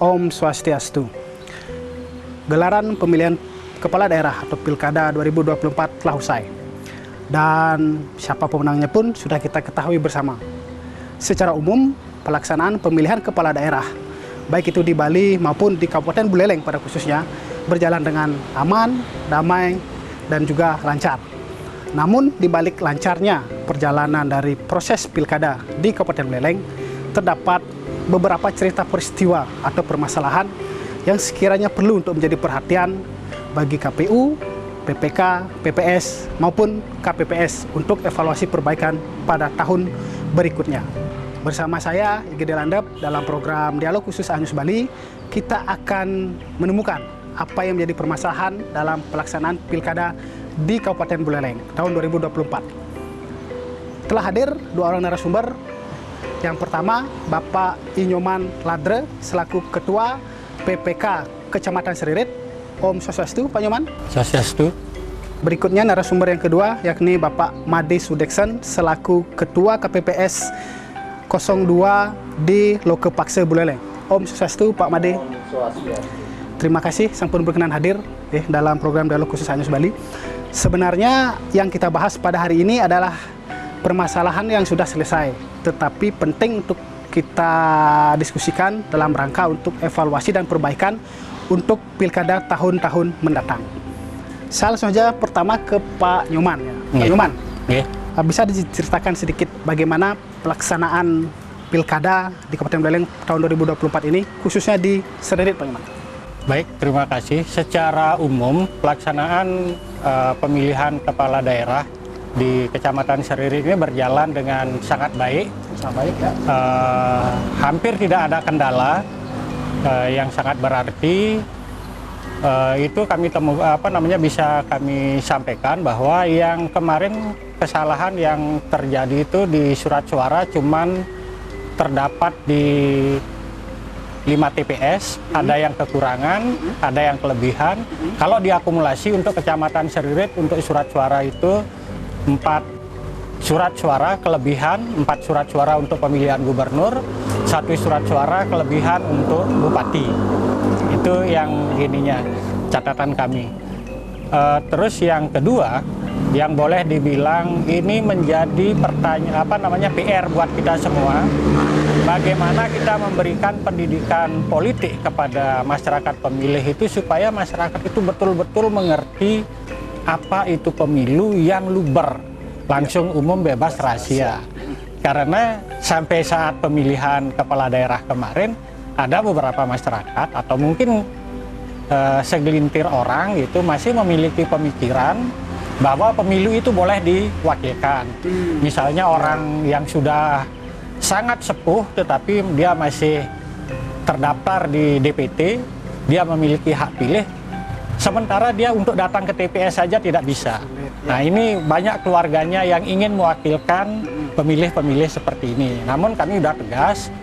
Om Swastiastu. Gelaran pemilihan kepala daerah atau Pilkada 2024 telah usai. Dan siapa pemenangnya pun sudah kita ketahui bersama. Secara umum, pelaksanaan pemilihan kepala daerah, baik itu di Bali maupun di Kabupaten Buleleng pada khususnya, berjalan dengan aman, damai, dan juga lancar. Namun, di balik lancarnya perjalanan dari proses pilkada di Kabupaten Buleleng, terdapat beberapa cerita peristiwa atau permasalahan yang sekiranya perlu untuk menjadi perhatian bagi KPU, PPK, PPS, maupun KPPS untuk evaluasi perbaikan pada tahun berikutnya. Bersama saya, IGD Landep, dalam program Dialog Khusus Anyus Bali, kita akan menemukan apa yang menjadi permasalahan dalam pelaksanaan pilkada di Kabupaten Buleleng tahun 2024. Telah hadir dua orang narasumber. Yang pertama, Bapak Inyoman Ladre selaku Ketua PPK Kecamatan Seririt. Om Swastiastu, Pak Inyoman. Swastiastu. Berikutnya narasumber yang kedua, yakni Bapak Made Sudeksen selaku Ketua KPPS 02 di Lokepakse Buleleng. Om Swastiastu, Pak Made. Terima kasih sampun berkenan hadir dalam program Dialog Khusus Anyus Bali. Sebenarnya yang kita bahas pada hari ini adalah permasalahan yang sudah selesai, tetapi penting untuk kita diskusikan dalam rangka untuk evaluasi dan perbaikan untuk pilkada tahun-tahun mendatang. Saya langsung saja pertama ke Pak Nyoman. Pak Nyoman, bisa diceritakan sedikit bagaimana pelaksanaan pilkada di Kabupaten Buleleng tahun 2024 ini, khususnya di Seririt, Pak Nyoman? Baik, terima kasih. Secara umum, pelaksanaan pemilihan kepala daerah di Kecamatan Seririt ini berjalan dengan sangat baik. Sangat baik, ya. Hampir tidak ada kendala yang sangat berarti. Itu kami bisa kami sampaikan bahwa yang kemarin kesalahan yang terjadi itu di surat suara cuman terdapat di 5 TPS, ada yang kekurangan, ada yang kelebihan. Kalau diakumulasi untuk Kecamatan Seririt untuk surat suara itu 4 surat suara kelebihan, 4 surat suara untuk pemilihan gubernur, 1 surat suara kelebihan untuk bupati. Itu yang ininya catatan kami. Terus yang kedua, yang boleh dibilang ini menjadi PR buat kita semua. Bagaimana kita memberikan pendidikan politik kepada masyarakat pemilih itu supaya masyarakat itu betul-betul mengerti apa itu pemilu yang luber, langsung umum bebas rahasia. Karena sampai saat pemilihan kepala daerah kemarin ada beberapa masyarakat atau mungkin segelintir orang itu masih memiliki pemikiran bahwa pemilu itu boleh diwakilkan. Misalnya orang yang sudah sangat sepuh tetapi dia masih terdaftar di DPT, dia memiliki hak pilih, sementara dia untuk datang ke TPS saja tidak bisa. Nah, ini banyak keluarganya yang ingin mewakilkan pemilih-pemilih seperti ini. Namun kami sudah tegas,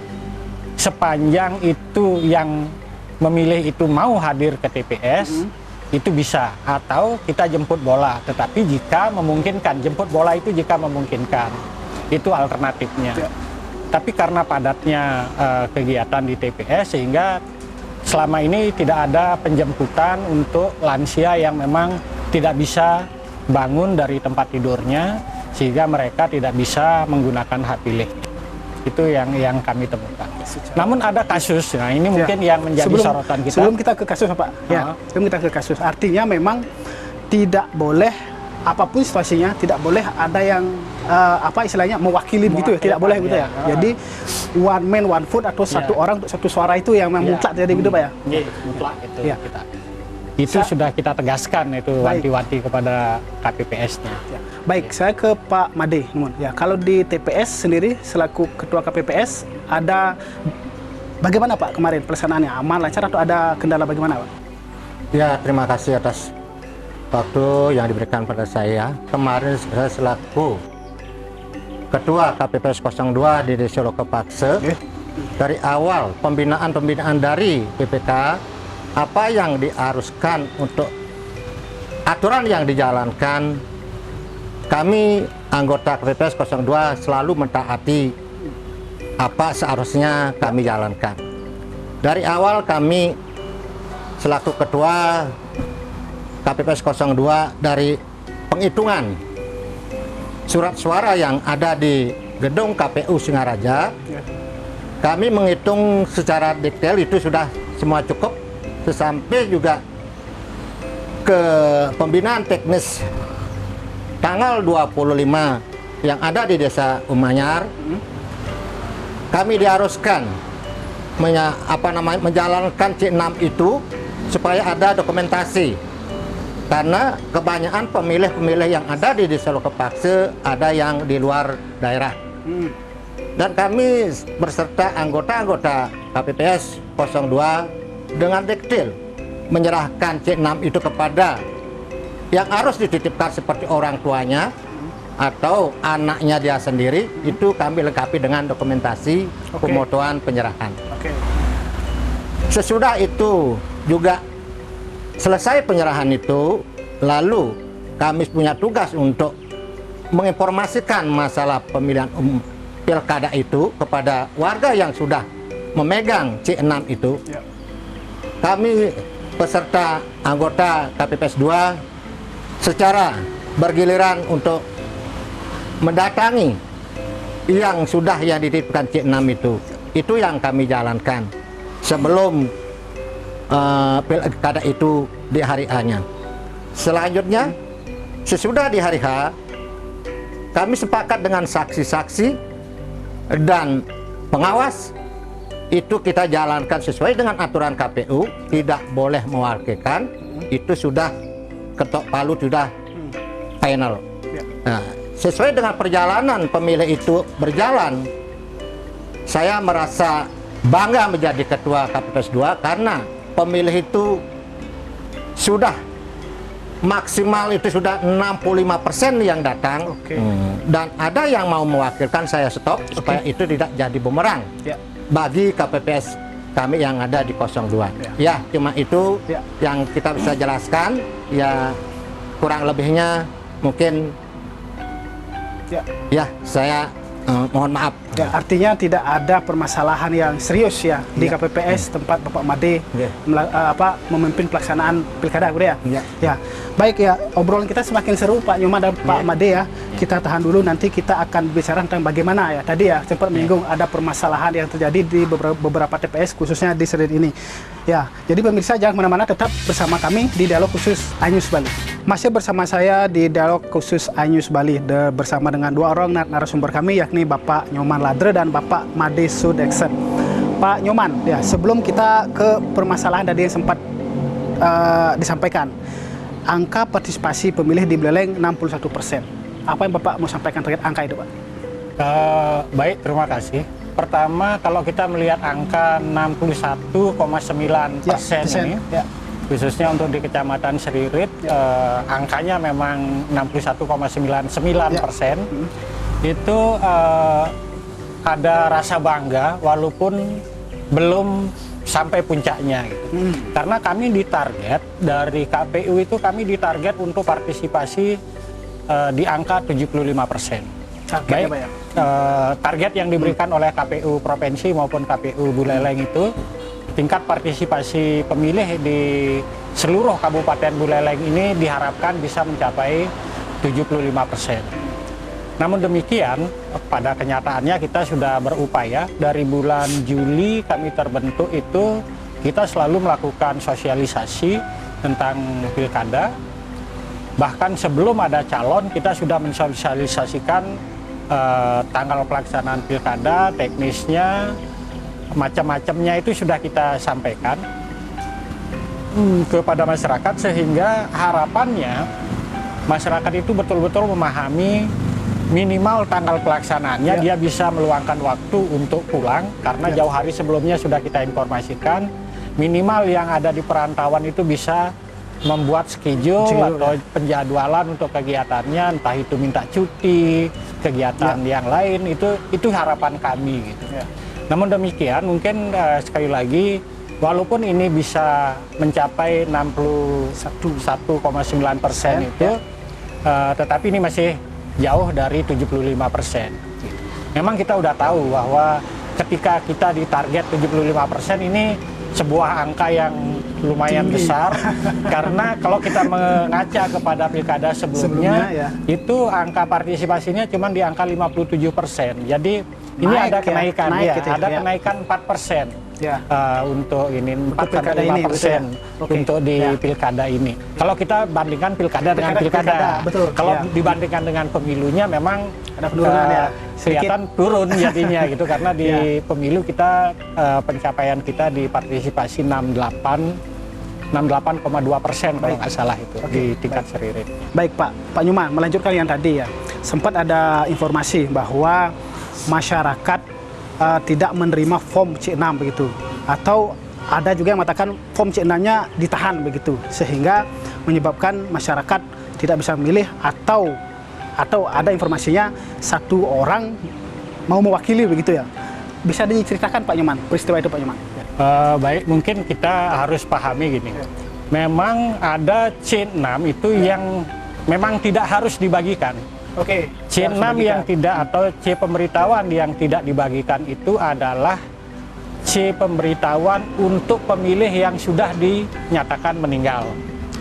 sepanjang itu yang memilih itu mau hadir ke TPS, itu bisa, atau kita jemput bola. Tetapi jika memungkinkan, jemput bola itu jika memungkinkan, itu alternatifnya. Tapi karena padatnya kegiatan di TPS, sehingga selama ini tidak ada penjemputan untuk lansia yang memang tidak bisa bangun dari tempat tidurnya, sehingga mereka tidak bisa menggunakan hak pilih. Itu yang kami temukan. Namun ada kasus, nah ini mungkin yang menjadi sorotan kita. Sebelum kita ke kasus, Pak, sebelum kita ke kasus, artinya memang tidak boleh, apapun situasinya, tidak boleh ada yang istilahnya mewakili gitu ya, tidak boleh gitu ya. Jadi one man one vote atau satu orang untuk satu suara itu yang mutlak jadi gitu, Pak ya. Mutlak itu kita. Itu sudah kita tegaskan itu wanti-wanti kepada KPPS-nya. Baik, saya ke Pak Made. Ya, kalau di TPS sendiri selaku Ketua KPPS ada bagaimana Pak kemarin pelaksanaannya, aman, lancar atau ada kendala bagaimana Pak? Ya, terima kasih atas waktu yang diberikan pada saya. Kemarin saya selaku Ketua KPPS 02 di Desa Lokepakse, dari awal pembinaan dari PPK, apa yang diharuskan untuk aturan yang dijalankan, kami anggota KPPS 02 selalu mentaati apa seharusnya kami jalankan. Dari awal kami selaku ketua KPPS 02 dari penghitungan surat suara yang ada di gedung KPU Singaraja, kami menghitung secara detail itu sudah semua cukup, sampai juga ke pembinaan teknis tanggal 25 yang ada di Desa Umanyar. Kami diharuskan menjalankan C6 itu supaya ada dokumentasi, karena kebanyakan pemilih-pemilih yang ada di Desa Lokapakse ada yang di luar daerah. Dan kami berserta anggota-anggota KPPS 02 dengan detail menyerahkan C6 itu kepada yang harus dititipkan seperti orang tuanya atau anaknya dia sendiri. Itu kami lengkapi dengan dokumentasi pemotoan penyerahan. Sesudah itu juga selesai penyerahan itu, lalu kami punya tugas untuk menginformasikan masalah pemilihan pilkada itu kepada warga yang sudah memegang C6 itu. Kami peserta anggota KPPS 2 secara bergiliran untuk mendatangi yang sudah dititipkan C6 itu. Itu yang kami jalankan sebelum pilkada itu di hari H-nya. Selanjutnya, sesudah di hari H, kami sepakat dengan saksi-saksi dan pengawas, itu kita jalankan sesuai dengan aturan KPU, tidak boleh mewakilkan. Itu sudah ketok palu, sudah final. Nah, sesuai dengan perjalanan pemilih itu berjalan, saya merasa bangga menjadi ketua KPPS 2 karena pemilih itu sudah maksimal itu sudah 65% yang datang. Dan ada yang mau mewakilkan, saya stop supaya itu tidak jadi bumerang bagi KPPS kami yang ada di 02. Ya, cuma itu yang kita bisa jelaskan. Ya, kurang lebihnya mungkin ya saya mohon maaf. Ya, artinya tidak ada permasalahan yang serius ya di KPPS tempat Bapak Made memimpin pelaksanaan pilkada, ya. Ya, baik ya, obrolan kita semakin seru Pak Nyoman dan Pak Made ya. Kita tahan dulu, nanti kita akan bicara tentang bagaimana ya. Tadi ya sempat menyinggung ada permasalahan yang terjadi di beberapa TPS khususnya di Serit ini. Ya, jadi pemirsa jangan kemana-mana, tetap bersama kami di Dialog Khusus iNews Bali. Masih bersama saya di Dialog Khusus iNews Bali bersama dengan dua orang narasumber kami, yakni Bapak Nyoman Ladre dan Bapak Made Sudeksen. Pak Nyoman, ya sebelum kita ke permasalahan tadi yang sempat disampaikan, angka partisipasi pemilih di Buleleng 61%. Apa yang Bapak mau sampaikan terkait angka itu, Pak? Baik, terima kasih. Pertama, kalau kita melihat angka 61,9% ini, khususnya untuk di Kecamatan Seririt, angkanya memang 61,99%. Itu ada rasa bangga walaupun belum sampai puncaknya gitu. Karena kami ditarget dari KPU itu, kami ditarget untuk partisipasi di angka 75%. Baik, target yang diberikan oleh KPU Provinsi maupun KPU Buleleng itu, tingkat partisipasi pemilih di seluruh Kabupaten Buleleng ini diharapkan bisa mencapai 75%. Namun demikian, pada kenyataannya kita sudah berupaya. Dari bulan Juli kami terbentuk itu, kita selalu melakukan sosialisasi tentang pilkada. Bahkan sebelum ada calon, kita sudah mensosialisasikan tanggal pelaksanaan pilkada, teknisnya, macam-macamnya itu sudah kita sampaikan kepada masyarakat, sehingga harapannya masyarakat itu betul-betul memahami minimal tanggal pelaksanaannya, dia bisa meluangkan waktu untuk pulang, karena jauh hari sebelumnya sudah kita informasikan. Minimal yang ada di perantauan itu bisa membuat schedule atau penjadwalan untuk kegiatannya, entah itu minta cuti, kegiatan yang lain, itu harapan kami gitu. Namun demikian, mungkin sekali lagi, walaupun ini bisa mencapai 61,9% itu, tetapi ini masih jauh dari 75%. Memang kita udah tahu bahwa ketika kita di target 75% ini sebuah angka yang lumayan Tinggi. besar karena kalau kita mengaca kepada pilkada sebelumnya ya. itu angka partisipasinya cuma di angka 57%. Jadi ini Naik ada ya, kenaikan, naik ya, gitu ya, ada ya. kenaikan 4%. Ya. Untuk ini 4 pilkada sampai ini, 5% betul ya? Oke. untuk di Ya. pilkada ini. Kalau kita bandingkan pilkada dengan pilkada, betul, kalau ya. dibandingkan dengan pemilunya memang Ada penurunan ya, kelihatan turun jadinya gitu karena di Ya. pemilu kita pencapaian kita di partisipasi 68,2% kalau nggak salah itu Oke, di tingkat seri rate. Baik Pak Nyuman, melanjutkan yang tadi ya. Sempat ada informasi bahwa masyarakat tidak menerima form C6 begitu. Atau ada juga yang mengatakan form C6-nya ditahan begitu. Sehingga menyebabkan masyarakat tidak bisa memilih atau ada informasinya satu orang mau mewakili begitu ya. Bisa diceritakan Pak Nyuman, peristiwa itu Pak Nyuman? Baik, mungkin kita harus pahami gini. Memang ada C6 itu yang memang tidak harus dibagikan. Oke. C6 yang tidak atau C pemberitahuan yang tidak dibagikan itu adalah C pemberitahuan untuk pemilih yang sudah dinyatakan meninggal.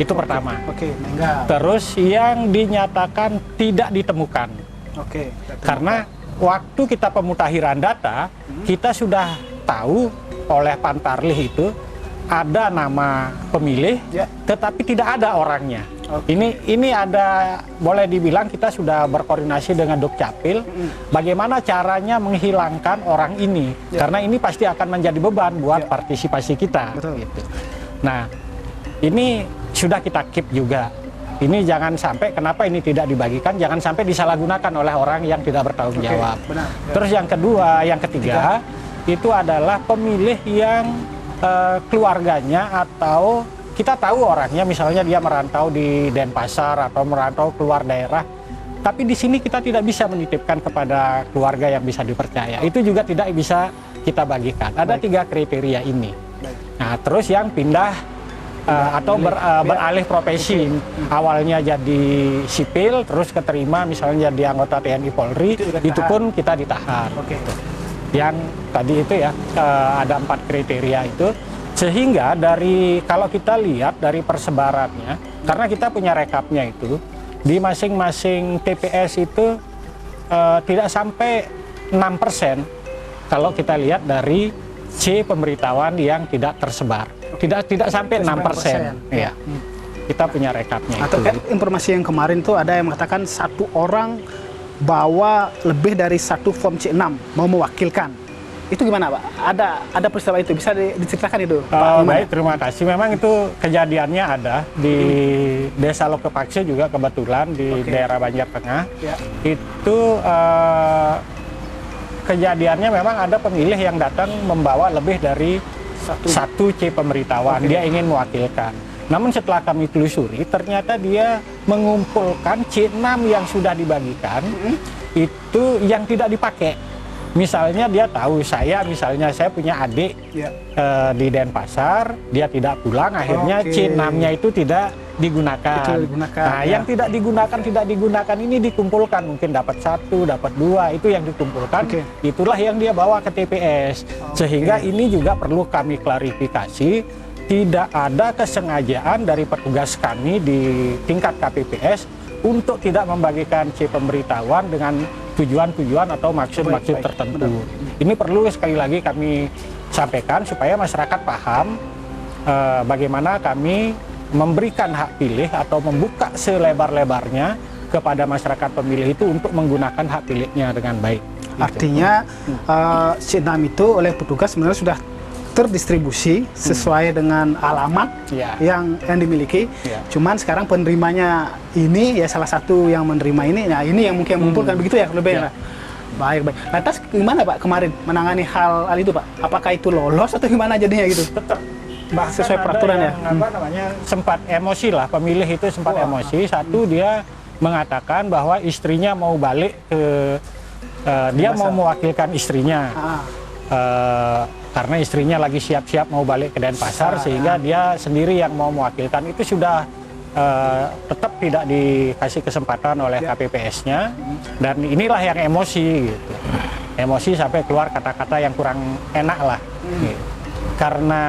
Itu pertama. Oke, meninggal. Terus yang dinyatakan tidak ditemukan. Oke. Karena waktu kita pemutakhiran data, kita sudah tahu oleh Pantarlih itu ada nama pemilih, Ya. tetapi tidak ada orangnya. Oke. Ini ada, boleh dibilang kita sudah berkoordinasi dengan Dukcapil, bagaimana caranya menghilangkan orang ini, Ya. karena ini pasti akan menjadi beban buat Ya. partisipasi kita. Betul. Gitu. Nah, ini sudah kita keep juga. Ini jangan sampai, kenapa ini tidak dibagikan, jangan sampai disalahgunakan oleh orang yang tidak bertanggung Oke, jawab. benar. Terus yang kedua, yang ketiga, itu adalah pemilih yang keluarganya atau kita tahu orangnya, misalnya dia merantau di Denpasar atau merantau keluar daerah, tapi di sini kita tidak bisa menitipkan kepada keluarga yang bisa dipercaya. Itu juga tidak bisa kita bagikan. Ada 3 kriteria ini. Nah, terus yang pindah atau beralih profesi, awalnya jadi sipil, terus keterima misalnya jadi anggota TNI Polri, itu pun kita ditahan. Oke. Yang tadi itu ya ada 4 kriteria itu, sehingga dari kalau kita lihat dari persebarannya, karena kita punya rekapnya itu di masing-masing TPS itu tidak sampai 6% kalau kita lihat dari C pemberitahuan yang tidak tersebar, tidak sampai 6%. Ya, kita punya rekapnya Atau itu. kan informasi yang kemarin tuh ada yang mengatakan satu orang bawa lebih dari 1 form C6 mau mewakilkan. Itu gimana Pak? Ada peristiwa itu, bisa diceritakan itu Pak? Baik, terima kasih. Memang itu kejadiannya ada di Desa Lokepakse juga kebetulan di daerah Banjar Tengah. Ya. Itu kejadiannya memang ada pemilih yang datang membawa lebih dari 1 C pemberitahuan. Dia ingin mewakilkan. Namun setelah kami telusuri, ternyata dia mengumpulkan C6 yang sudah dibagikan, itu yang tidak dipakai. Misalnya dia tahu misalnya saya punya adik di Denpasar, dia tidak pulang, akhirnya C6-nya itu tidak digunakan. Nah, yang tidak digunakan ini dikumpulkan, mungkin dapat 1, dapat 2, itu yang dikumpulkan. Itulah yang dia bawa ke TPS. Sehingga ini juga perlu kami klarifikasi. Tidak ada kesengajaan dari petugas kami di tingkat KPPS untuk tidak membagikan C pemberitahuan dengan tujuan-tujuan atau maksud-maksud tertentu. Ini perlu sekali lagi kami sampaikan supaya masyarakat paham bagaimana kami memberikan hak pilih atau membuka selebar-lebarnya kepada masyarakat pemilih itu untuk menggunakan hak pilihnya dengan baik. Artinya C6 itu oleh petugas sebenarnya sudah terdistribusi sesuai dengan alamat yang dimiliki. Cuman sekarang penerimanya ini ya salah satu yang menerima ini, nah ini yang mungkin mengumpulkan begitu ya lebih. Baik. Lantas gimana Pak kemarin menangani hal itu Pak? Apakah itu lolos atau gimana jadinya gitu? Tetap bahkan sesuai peraturan ya. Sempat emosi lah, pemilih itu sempat emosi. Satu, dia mengatakan bahwa istrinya mau balik ke dia mau mewakilkan istrinya. Karena istrinya lagi siap-siap mau balik ke Denpasar, sehingga dia sendiri yang mau mewakilkan. Itu sudah tetap tidak dikasih kesempatan oleh KPPS-nya, dan inilah yang emosi gitu. Emosi sampai keluar kata-kata yang kurang enak lah. Gitu. karena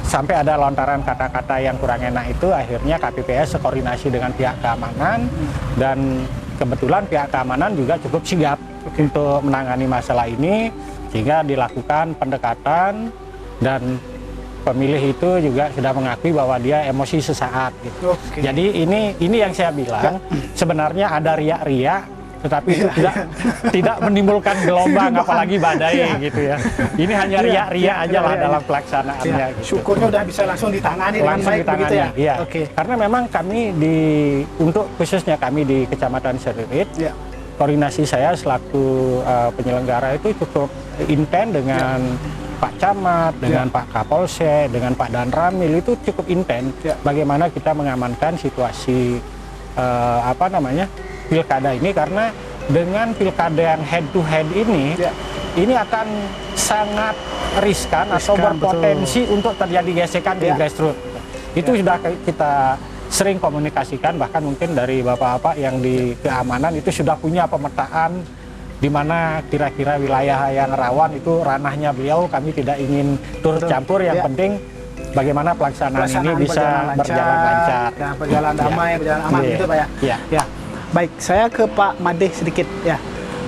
sampai ada lontaran kata-kata yang kurang enak itu, akhirnya KPPS koordinasi dengan pihak keamanan, dan kebetulan pihak keamanan juga cukup sigap untuk menangani masalah ini, sehingga dilakukan pendekatan, dan pemilih itu juga sudah mengakui bahwa dia emosi sesaat gitu. Jadi ini yang saya bilang, sebenarnya ada riak-riak, tetapi itu tidak menimbulkan gelombang apalagi badai gitu ya. Ini hanya riak-riak aja lah dalam pelaksanaannya gitu. Syukurnya udah bisa langsung ditangani dengan baik begitu ya. Iya. Karena memang kami untuk khususnya kami di Kecamatan Seririt, koordinasi saya selaku penyelenggara itu cukup intens dengan Pak Camat, dengan Pak Kapolsek, dengan Pak Danramil, itu cukup intens. Bagaimana kita mengamankan situasi pilkada ini, karena dengan pilkada yang head to head ini akan sangat riskan atau berpotensi untuk terjadi gesekan di grassroots. Itu sudah kita sering komunikasikan, bahkan mungkin dari bapak-bapak yang di keamanan itu sudah punya pemetaan di mana kira-kira wilayah yang rawan itu ranahnya beliau, kami tidak ingin turut campur, yang penting bagaimana pelaksanaan ini bisa berjalan lancar, berjalan damai, berjalan aman gitu Pak ya. Baik, saya ke Pak Made sedikit ya,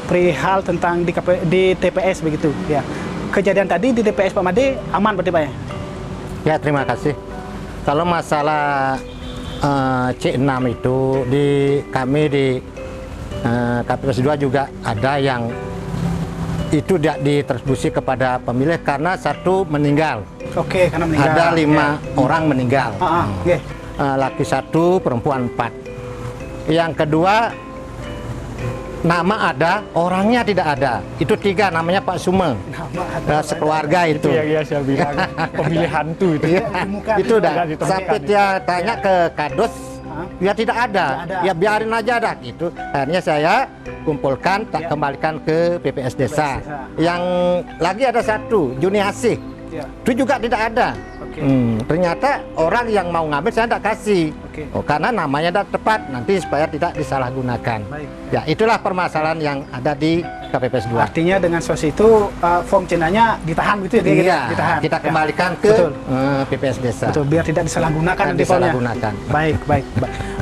perihal tentang di TPS begitu ya. Kejadian tadi di TPS Pak Made aman berarti Pak ya? Ya, terima kasih. Kalau masalah C6 itu kami di KPPS 2 juga ada yang itu tidak ditribusi kepada pemilih karena satu meninggal. Karena meninggal. Ada 5 orang meninggal. Laki 1, perempuan 4. Yang kedua, nama ada, orangnya tidak ada. Itu 3, namanya Pak Sume. Sekeluarga itu. Itu yang saya bilang, pemilih hantu itu. Itu dah. Sampai dia tanya ke Kadus, ya tidak ada. Ya biarin aja dah gitu. Akhirnya saya kumpulkan, tak kembalikan ke PPS Desa. Yang lagi ada 1, Juni Asih. Itu juga tidak ada. Ternyata orang yang mau ngambil saya tidak kasih. Karena namanya tidak tepat, nanti supaya tidak disalahgunakan. Ya, itulah permasalahan yang ada di KPPS 2. Artinya dengan sos itu form C-nya ditahan gitu ya? Iya, kita kembalikan ke PPS Desa. Betul, biar tidak disalahgunakan nanti formnya.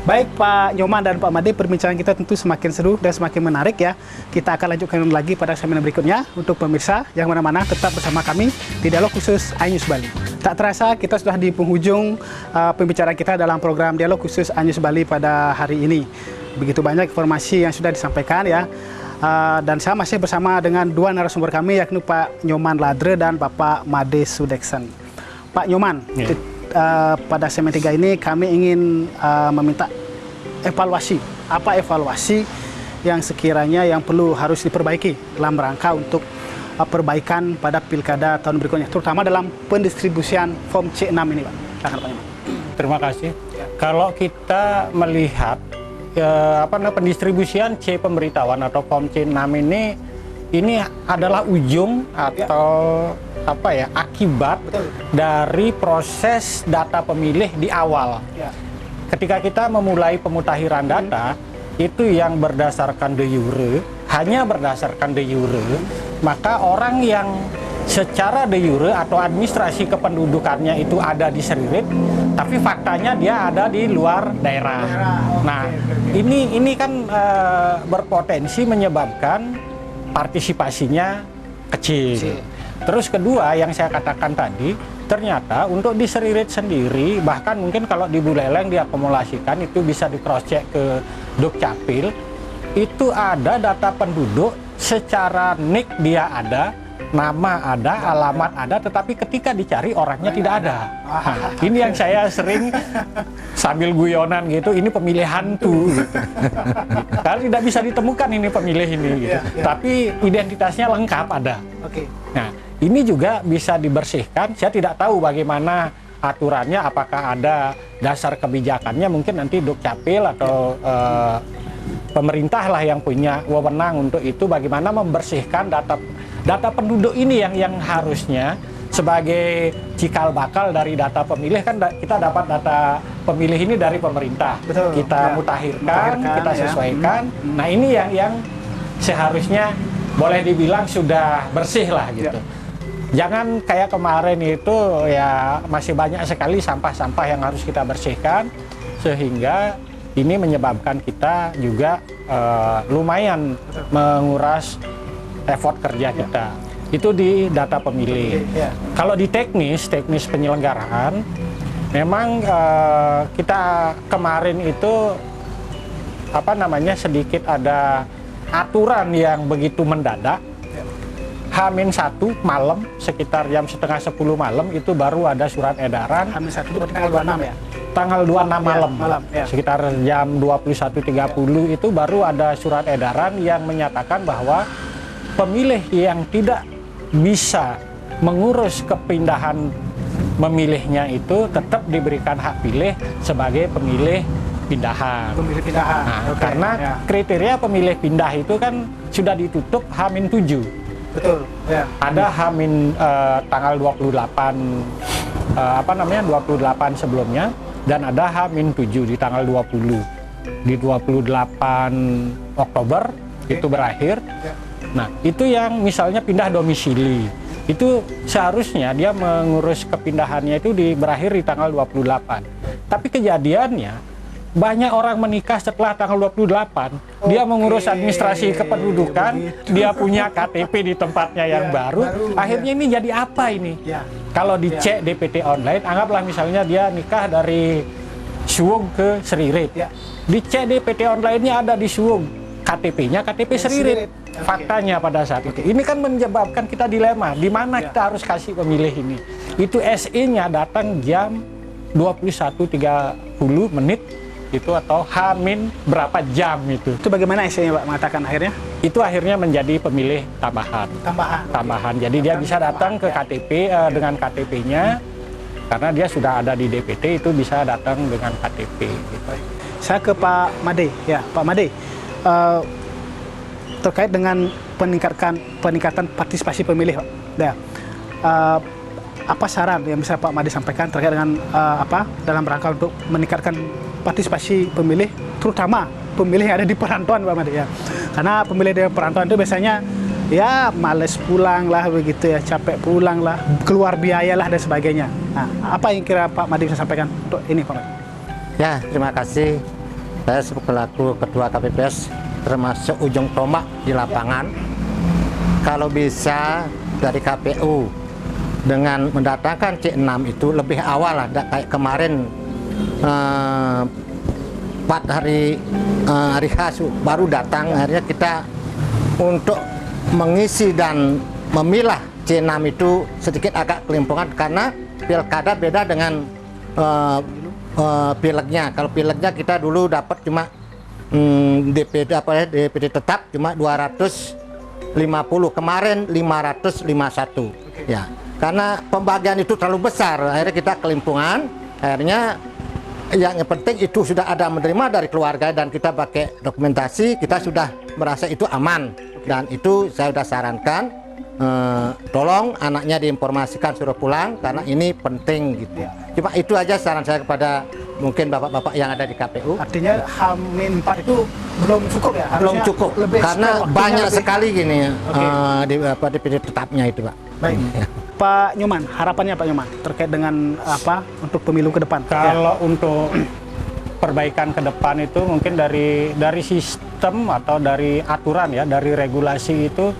Baik Pak Nyoman dan Pak Made, perbincangan kita tentu semakin seru dan semakin menarik ya. Kita akan lanjutkan lagi pada seminar berikutnya. Untuk pemirsa yang mana-mana tetap bersama kami di Dialog Khusus iNews Bali. Tak terasa kita sudah di penghujung pembicaraan kita dalam program Dialog Khusus iNews Bali pada hari ini. Begitu banyak informasi yang sudah disampaikan ya. Dan saya masih bersama dengan 2 narasumber kami, yakni Pak Nyoman Ladre dan Bapak Made Sudeksen. Pak Nyoman, pada segmen 3 ini kami ingin meminta evaluasi. Apa evaluasi yang sekiranya yang harus diperbaiki dalam rangka untuk perbaikan pada pilkada tahun berikutnya, terutama dalam pendistribusian form C6 ini, Pak. Silakan Pak Nyoman. Terima kasih. Kalau kita melihat pendistribusian C pemberitahuan atau form C6 ini adalah ujung atau akibat dari proses data pemilih di awal. Ketika kita memulai pemutahiran data, itu yang berdasarkan de jure, hanya berdasarkan de jure, maka orang yang secara de jure atau administrasi kependudukannya itu ada di Seririt, tapi faktanya dia ada di luar daerah. Nah, ini kan berpotensi menyebabkan partisipasinya kecil. Terus kedua, yang saya katakan tadi, ternyata untuk di Seririt sendiri, bahkan mungkin kalau di Buleleng diakumulasikan, itu bisa di cross check ke Dukcapil, itu ada data penduduk secara NIK dia ada, nama ada, alamat ada, tetapi ketika dicari orangnya tidak ada. Nah, ini yang saya sering sambil guyonan gitu, ini pemilih hantu gitu. Karena tidak bisa ditemukan ini pemilih ini gitu. Tapi identitasnya lengkap ada. Nah, ini juga bisa dibersihkan. Saya tidak tahu bagaimana aturannya, apakah ada dasar kebijakannya, mungkin nanti Dukcapil atau pemerintah lah yang punya wewenang untuk itu, bagaimana membersihkan data penduduk ini yang harusnya sebagai cikal bakal dari data pemilih. Kan kita dapat data pemilih ini dari pemerintah. Kita mutakhirkan, kita sesuaikan. Nah, ini yang seharusnya boleh dibilang sudah bersih lah gitu. Jangan kayak kemarin itu ya masih banyak sekali sampah-sampah yang harus kita bersihkan, sehingga ini menyebabkan kita juga lumayan menguras effort kerja kita. Itu di data pemilih. Kalau di teknis penyelenggaraan, memang kita kemarin itu sedikit ada aturan yang begitu mendadak. H-1 malam, sekitar jam setengah 10 malam itu baru ada surat edaran. H-1 itu berarti tanggal 26 ya? Tanggal 26 malam, ya. Sekitar jam 21.30 itu baru ada surat edaran yang menyatakan bahwa pemilih yang tidak bisa mengurus kepindahan memilihnya itu tetap diberikan hak pilih sebagai pemilih pindahan. Pemilih pindahan. Nah, karena kriteria pemilih pindah itu kan sudah ditutup H-7. Betul. Ya. Ada tanggal 28 28 sebelumnya, dan ada H-7 di tanggal 20. Di 28 Oktober itu berakhir. Nah, itu yang misalnya pindah domisili. Itu seharusnya dia mengurus kepindahannya itu berakhir di tanggal 28. Tapi kejadiannya banyak orang menikah setelah tanggal 28. Dia mengurus administrasi kependudukan, dia punya KTP di tempatnya yang baru. Akhirnya ini jadi apa ini? Kalau dicek DPT online, anggaplah misalnya dia nikah dari Suwung ke Seririt. Dicek DPT online-nya ada di Suwung, KTP-nya KTP Seririt. Faktanya pada saat itu. Ini kan menyebabkan kita dilema, di mana kita harus kasih pemilih ini. Itu SE-nya datang jam 21.30 menit itu, atau H-min berapa jam itu. Itu bagaimana SE-nya Pak mengatakan akhirnya? Itu akhirnya menjadi pemilih tambahan. Jadi dia bisa datang ke KTP dengan KTP-nya, karena dia sudah ada di DPT, itu bisa datang dengan KTP. Gitu. Saya ke Pak Made, ya Pak Made, terkait dengan peningkatan partisipasi pemilih, Pak. Ya. Apa saran yang bisa Pak Made sampaikan terkait dengan dalam rangka untuk meningkatkan partisipasi pemilih, terutama pemilih yang ada di perantauan, Pak Made, ya. Karena pemilih di perantauan itu biasanya ya males pulang lah begitu ya, capek pulang lah, keluar biaya lah dan sebagainya. Nah, apa yang kira Pak Made bisa sampaikan untuk ini, Pak Made? Ya, terima kasih. Saya selaku Ketua KPPS termasuk ujung tombak di lapangan. Kalau bisa dari KPU dengan mendatangkan C6 itu lebih awal lah, kayak kemarin 4 hari H baru datang, akhirnya kita untuk mengisi dan memilah C6 itu sedikit agak kelimpungan karena pilkada beda dengan pilegnya. Kalau pilegnya kita dulu dapat cuma DPD tetap cuma 250, kemarin 551. Ya, karena pembagian itu terlalu besar, akhirnya kita kelimpungan. Akhirnya yang penting itu sudah ada menerima dari keluarga dan kita pakai dokumentasi, kita sudah merasa itu aman. Dan itu saya sudah sarankan, tolong anaknya diinformasikan suruh pulang karena ini penting gitu. Cuma itu aja saran saya kepada mungkin bapak-bapak yang ada di KPU. Artinya H-4 itu belum cukup ya? Belum cukup, karena banyak sekali gini DPD tetapnya itu, Pak. Baik. Pak Nyoman, harapannya Pak Nyoman terkait dengan apa untuk pemilu ke depan? Kalau untuk perbaikan ke depan itu mungkin dari sistem atau dari aturan ya, dari regulasi itu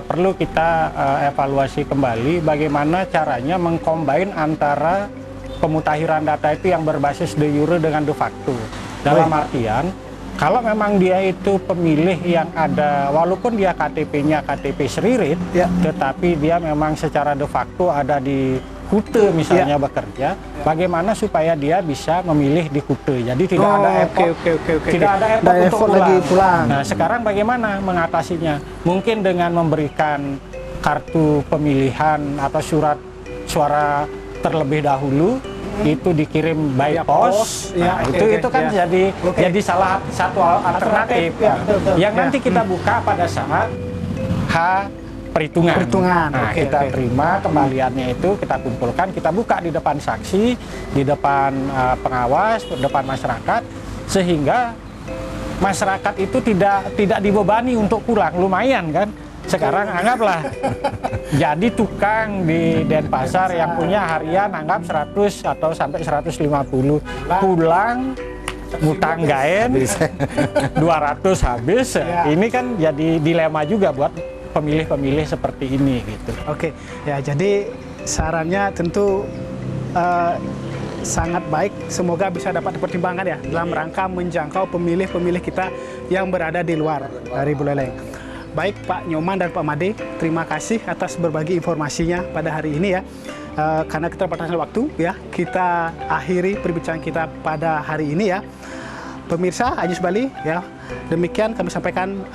perlu kita evaluasi kembali bagaimana caranya mengcombine antara pemutakhiran data itu yang berbasis de jure dengan de facto. Dalam artian, kalau memang dia itu pemilih yang ada, walaupun dia KTP-nya KTP Seririt, tetapi dia memang secara de facto ada di Kute misalnya bekerja, bagaimana supaya dia bisa memilih di Kute. Jadi tidak ada effort, tidak ada effort untuk pulang. Nah, sekarang bagaimana mengatasinya? Mungkin dengan memberikan kartu pemilihan atau surat suara terlebih dahulu, itu dikirim by pos. Nah, itu kan jadi salah satu alternatif yang nanti kita buka pada saat perhitungan. Nah, kita terima kembaliannya itu, kita kumpulkan, kita buka di depan saksi, di depan pengawas, di depan masyarakat, sehingga masyarakat itu tidak dibebani untuk pulang. Lumayan kan, Sekarang anggaplah jadi tukang di Denpasar yang punya harian anggap 100 atau sampai 150. Pulang ngutang gaen 200 habis. Ya. Ini kan jadi dilema juga buat pemilih-pemilih seperti ini gitu. Oke, ya jadi sarannya tentu sangat baik. Semoga bisa dapat dipertimbangkan ya dalam rangka menjangkau pemilih-pemilih kita yang berada di luar dari Buleleng. Baik Pak Nyoman dan Pak Made, terima kasih atas berbagi informasinya pada hari ini ya. Karena keterbatasan waktu ya, kita akhiri perbincangan kita pada hari ini ya. Pemirsa Anyus Bali ya, demikian kami sampaikan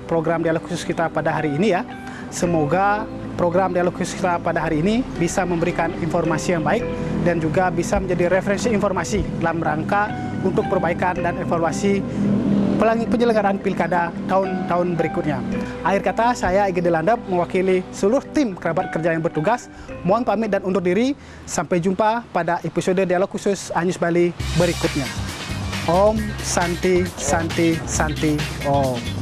program dialog khusus kita pada hari ini ya. Semoga program dialog khusus kita pada hari ini bisa memberikan informasi yang baik dan juga bisa menjadi referensi informasi dalam rangka untuk perbaikan dan evaluasi penyelenggaraan pilkada tahun-tahun berikutnya. Akhir kata, saya Ege Delandap mewakili seluruh tim kerabat kerja yang bertugas. Mohon pamit dan undur diri. Sampai jumpa pada episode dialog khusus Anyus Bali berikutnya. Om Santi Santi Santi Om.